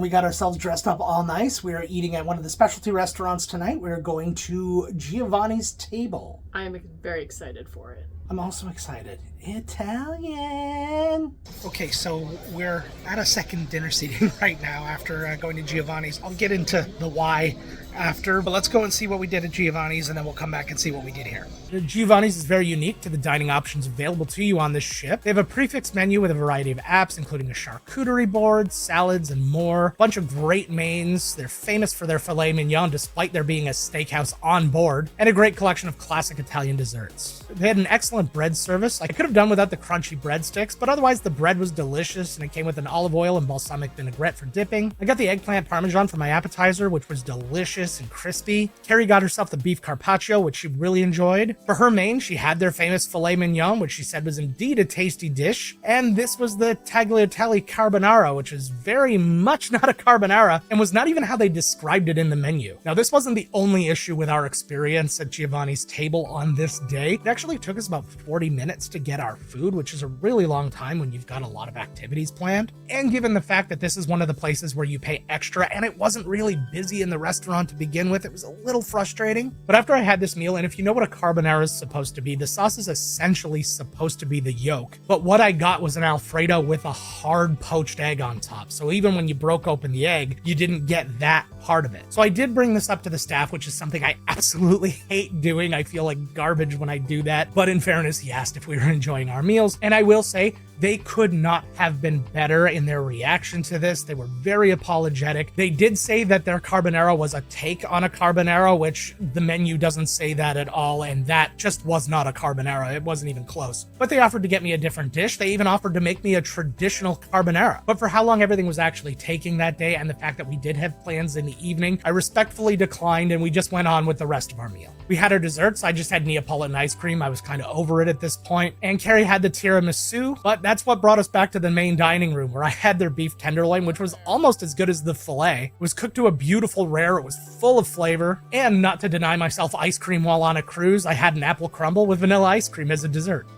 We got ourselves dressed up all nice. We are eating at one of the specialty restaurants tonight. We're going to Giovanni's Table. I am very excited for it. I'm also excited. Italian. Okay, so we're at a second dinner seating right now after going to Giovanni's. I'll get into the why after, but let's go and see what we did at Giovanni's, and then we'll come back and see what we did here. Giovanni's is very unique to the dining options available to you on this ship. They have a prefix menu with a variety of apps, including a charcuterie board, salads, and more. A bunch of great mains. They're famous for their filet mignon, despite there being a steakhouse on board, and a great collection of classic Italian desserts. They had an excellent bread service. I could have done without the crunchy breadsticks, but otherwise the bread was delicious, and it came with an olive oil and balsamic vinaigrette for dipping. I got the eggplant parmesan for my appetizer, which was delicious and crispy. Carrie got herself the beef carpaccio, which she really enjoyed. For her main, she had their famous filet mignon, which she said was indeed a tasty dish. And this was the tagliatelle carbonara, which is very much not a carbonara and was not even how they described it in the menu. Now, this wasn't the only issue with our experience at Giovanni's Table on this day. It actually took us about 40 minutes to get our food, which is a really long time when you've got a lot of activities planned. And given the fact that this is one of the places where you pay extra and it wasn't really busy in the restaurant to begin with, it was a little frustrating. But after I had this meal, and if you know what a carbonara is supposed to be, the sauce is essentially supposed to be the yolk. But what I got was an Alfredo with a hard poached egg on top. So even when you broke open the egg, you didn't get that part of it. So I did bring this up to the staff, which is something I absolutely hate doing. I feel like garbage when I do that. But in fairness, he asked if we were enjoying our meals. And I will say, they could not have been better in their reaction to this. They were very apologetic. They did say that their carbonara was a take on a carbonara, which the menu doesn't say that at all, and that just was not a carbonara. It wasn't even close. But they offered to get me a different dish. They even offered to make me a traditional carbonara. But for how long everything was actually taking that day and the fact that we did have plans in the evening, I respectfully declined, and we just went on with the rest of our meal. We had our desserts. I just had Neapolitan ice cream. I was kind of over it at this point. And Carrie had the tiramisu, but that's what brought us back to the main dining room, where I had their beef tenderloin, which was almost as good as the filet. It was cooked to a beautiful rare. It was full of flavor. And not to deny myself ice cream while on a cruise, I had an apple crumble with vanilla ice cream as a dessert.